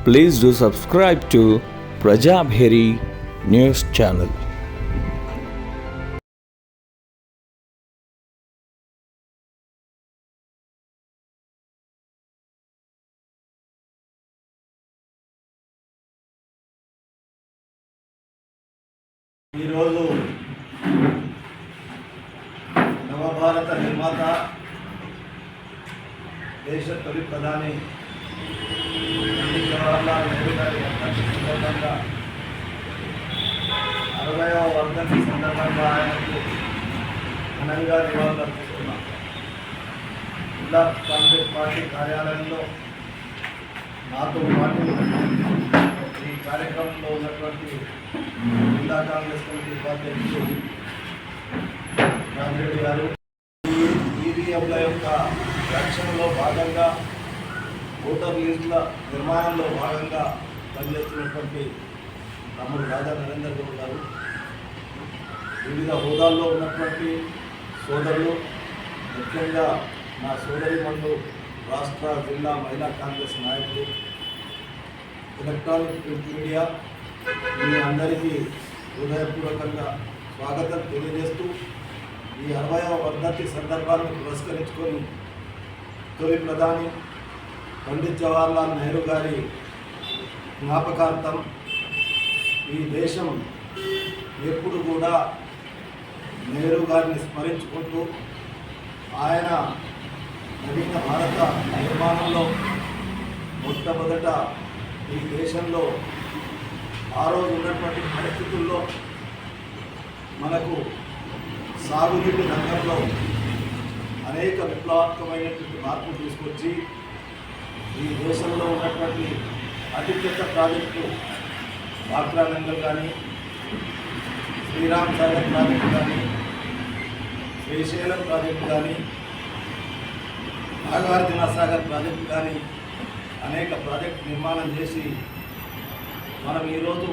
Please do subscribe to Prajabheri News Channel. ఈరోజు నవభారత నిర్మాత దేశ తొలి ప్రధాని పండిత్ జవహర్లాల్ నెహ్రూ గారి వర్ధంతి సందర్భంగా 60వ వర్ధంతి సందర్భంగా ఆయనకు ఘనంగా నివాళులు అర్పిస్తున్నాం. జిల్లా కాంగ్రెస్ పార్టీ కార్యాలయంలో నాతో పాటు ఈ కార్యక్రమంలో ఉన్నటువంటి జిల్లా కాంగ్రెస్ కమిటీ ఉపాధ్యక్షుడు రామిరెడ్డి గారు, ఈవీఎంల యొక్క రక్షణలో భాగంగా, ఓటర్ లిస్టుల నిర్మాణంలో భాగంగా పనిచేస్తున్నటువంటి తమ్ముడు రాజా నరేందర్ గౌడ్ గారు, వివిధ హోదాల్లో ఉన్నటువంటి సోదరులు, ముఖ్యంగా నా సోదరిమణులు, రాష్ట్ర జిల్లా మహిళా కాంగ్రెస్ నాయకులు, ఎలక్ట్రానిక్ ప్రింట్ మీడియా, మీ అందరికీ హృదయపూర్వకంగా స్వాగతం తెలియజేస్తూ ఈ 60వ వర్ధంతి సందర్భాన్ని పురస్కరించుకొని తొలి ప్రధాని పండిత్ జవహర్లాల్ నెహ్రూ గారి జ్ఞాపకార్థం ఈ దేశం ఎప్పుడు కూడా నెహ్రూ గారిని స్మరించుకుంటూ ఆయన నవీన భారత నిర్మాణంలో మొట్టమొదట ఈ దేశంలో ఆ రోజు ఉన్నటువంటి పరిస్థితుల్లో మనకు సాగునీటి రంగంలో అనేక విప్లవాత్మకమైనటువంటి మార్పులు తీసుకొచ్చి ఈ దేశంలో ఉన్నటువంటి అతిపెద్ద ప్రాజెక్టు బాక్రానంగల్ కానీ, శ్రీరామ్ సాగర్ ప్రాజెక్టు కానీ, శ్రీశైలం ప్రాజెక్టు కానీ, నాగార్జున సాగర్ ప్రాజెక్టు కానీ అనేక ప్రాజెక్టు నిర్మాణం చేసి మనం ఈరోజు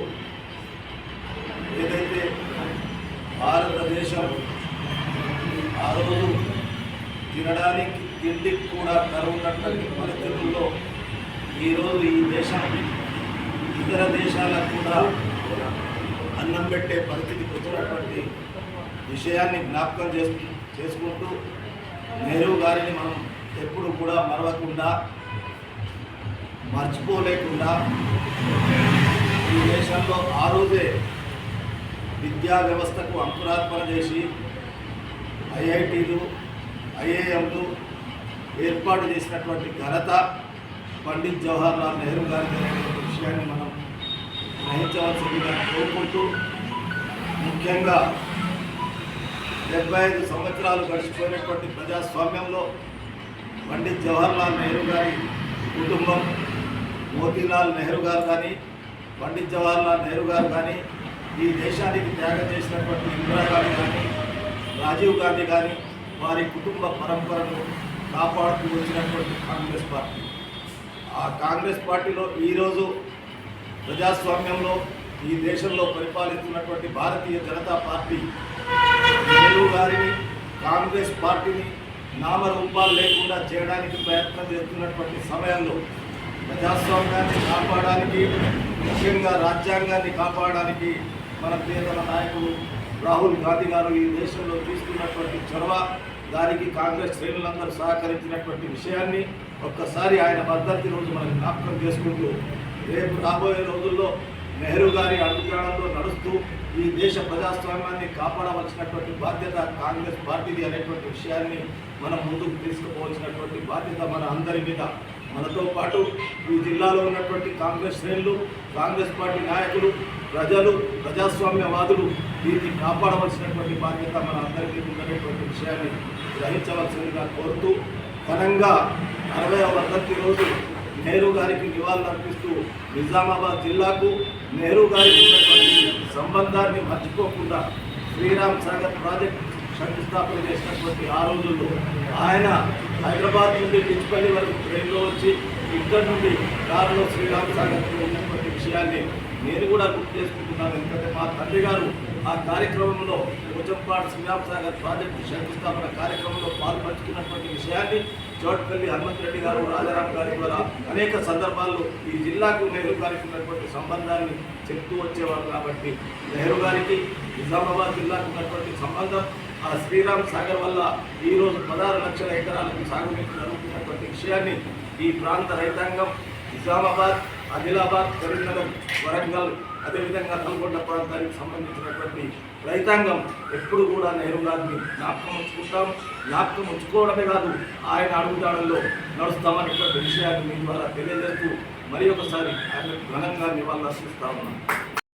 ఏదైతే భారతదేశం ఆ రోజు తినడానికి తిండికి కూడా కరువున్నటువంటి పరిస్థితుల్లో ఈరోజు ఈ దేశం ఇతర దేశాలకు కూడా అన్నం పెట్టే పరిస్థితికి వచ్చినటువంటి విషయాన్ని జ్ఞాపకం చేసుకుంటూ నెహ్రూ గారిని మనం ఎప్పుడు కూడా మరవకుండా, మర్చిపోలేకుండా ఈ దేశంలో ఆ రోజే విద్యా వ్యవస్థకు అంకురార్పణ చేసి ఐఐటీలు, ఐఐఎంలు ఏర్పాటు చేసినటువంటి ఘనత పండిత్ జవహర్లాల్ నెహ్రూ గారి విషయాన్ని మనం గ్రహించవలసిందిగా కోరుకుంటూ, ముఖ్యంగా 75 సంవత్సరాలు గడిచిపోయినటువంటి ప్రజాస్వామ్యంలో పండిత్ జవహర్లాల్ నెహ్రూ గారి కుటుంబం, మోతీలాల్ నెహ్రూ గారు కానీ, పండిత్ జవహర్లాల్ నెహ్రూ గారు కానీ, ఈ దేశానికి త్యాగం చేసినటువంటి ఇందిరాగాంధీ కానీ, రాజీవ్ గాంధీ కానీ, వారి కుటుంబ పరంపరను కాపాడుతూ వచ్చినటువంటి కాంగ్రెస్ పార్టీ. ఆ కాంగ్రెస్ పార్టీలో ఈరోజు ప్రజాస్వామ్యంలో ఈ దేశంలో పరిపాలిస్తున్నటువంటి భారతీయ జనతా పార్టీ నెహ్రూ గారిని, కాంగ్రెస్ పార్టీని నామరూపాలు లేకుండా చేయడానికి ప్రయత్నం చేస్తున్నటువంటి సమయంలో ప్రజాస్వామ్యాన్ని కాపాడడానికి, ముఖ్యంగా రాజ్యాంగాన్ని కాపాడడానికి మన ప్రియతమ నాయకుడు రాహుల్ గాంధీ గారు ఈ దేశంలో తీసుకున్నటువంటి చొరవ, దానికి కాంగ్రెస్ శ్రేణులందరూ సహకరించినటువంటి విషయాన్ని ఒక్కసారి ఆయన వర్ధంతి రోజు మనం జ్ఞాపకం చేసుకుంటూ, రేపు రాబోయే రోజుల్లో నెహ్రూ గారి అడుగుజాడల్లో నడుస్తూ ఈ దేశ ప్రజాస్వామ్యాన్ని కాపాడవలసినటువంటి బాధ్యత కాంగ్రెస్ పార్టీది అనేటువంటి విషయాన్ని మనం ముందుకు తీసుకుపోవాల్సినటువంటి బాధ్యత మన అందరి మీద. మనతో పాటు ఈ జిల్లాలో ఉన్నటువంటి కాంగ్రెస్ శ్రేణులు, కాంగ్రెస్ పార్టీ నాయకులు, ప్రజలు, ప్రజాస్వామ్యవాదులు దీన్ని కాపాడవలసినటువంటి బాధ్యత మన అందరికీ ఉన్నటువంటి విషయాన్ని గ్రహించవలసిందిగా కోరుతూ, ఘనంగా 60వ వర్ధంతి రోజు నెహ్రూ గారికి నివాళులు అర్పిస్తూ నిజామాబాద్ జిల్లాకు నెహ్రూ గారికి ఉన్నటువంటి సంబంధాన్ని మర్చిపోకుండా శ్రీరామ్ సాగర్ ప్రాజెక్ట్ శంకుస్థాపన చేసినటువంటి ఆ రోజుల్లో ఆయన హైదరాబాద్ నుండి పిచ్చిపల్లి వరకు ట్రైన్లో వచ్చి ఇక్కడ నుండి కారులో శ్రీరామ్ సాగర్లో ఉన్నటువంటి విషయాన్ని నేను కూడా గుర్తు చేసుకుంటున్నాను. ఎందుకంటే మా తండ్రి గారు ఆ కార్యక్రమంలో పోచంపాడు శ్రీరామ్ సాగర్ ప్రాజెక్టు శంకుస్థాపన కార్యక్రమంలో పాల్పంచుకున్నటువంటి విషయాన్ని చోట్పల్లి హనుమంత్ రెడ్డి గారు, రాజారాం గారి ద్వారా అనేక సందర్భాల్లో ఈ జిల్లాకు నెహ్రూ గారికి ఉన్నటువంటి సంబంధాన్ని చెప్తూ వచ్చేవారు. కాబట్టి నెహ్రూ గారికి నిజామాబాద్ జిల్లాకు ఉన్నటువంటి సంబంధం ఆ శ్రీరామ్ సాగర్ వల్ల ఈరోజు 16 లక్షల ఎకరాలకు సాగునీరు జరుగుతున్నటువంటి విషయాన్ని ఈ ప్రాంత రైతాంగం నిజామాబాద్, ఆదిలాబాద్, కరీంనగర్, వరంగల్, అదేవిధంగా నల్గొండ ప్రాంతానికి సంబంధించినటువంటి రైతాంగం ఎప్పుడు కూడా నెహ్రూ గారిని జ్ఞాపకం ఉంచుకుంటాం. జ్ఞాపకం ఉంచుకోవడమే కాదు, ఆయన అడుగుదాడుల్లో నడుస్తామనేటువంటి విషయాన్ని మీ ద్వారా తెలియజేస్తూ మరి ఒకసారి ఆయన ఘనంగా నివాళులర్పిస్తా ఉన్నాం.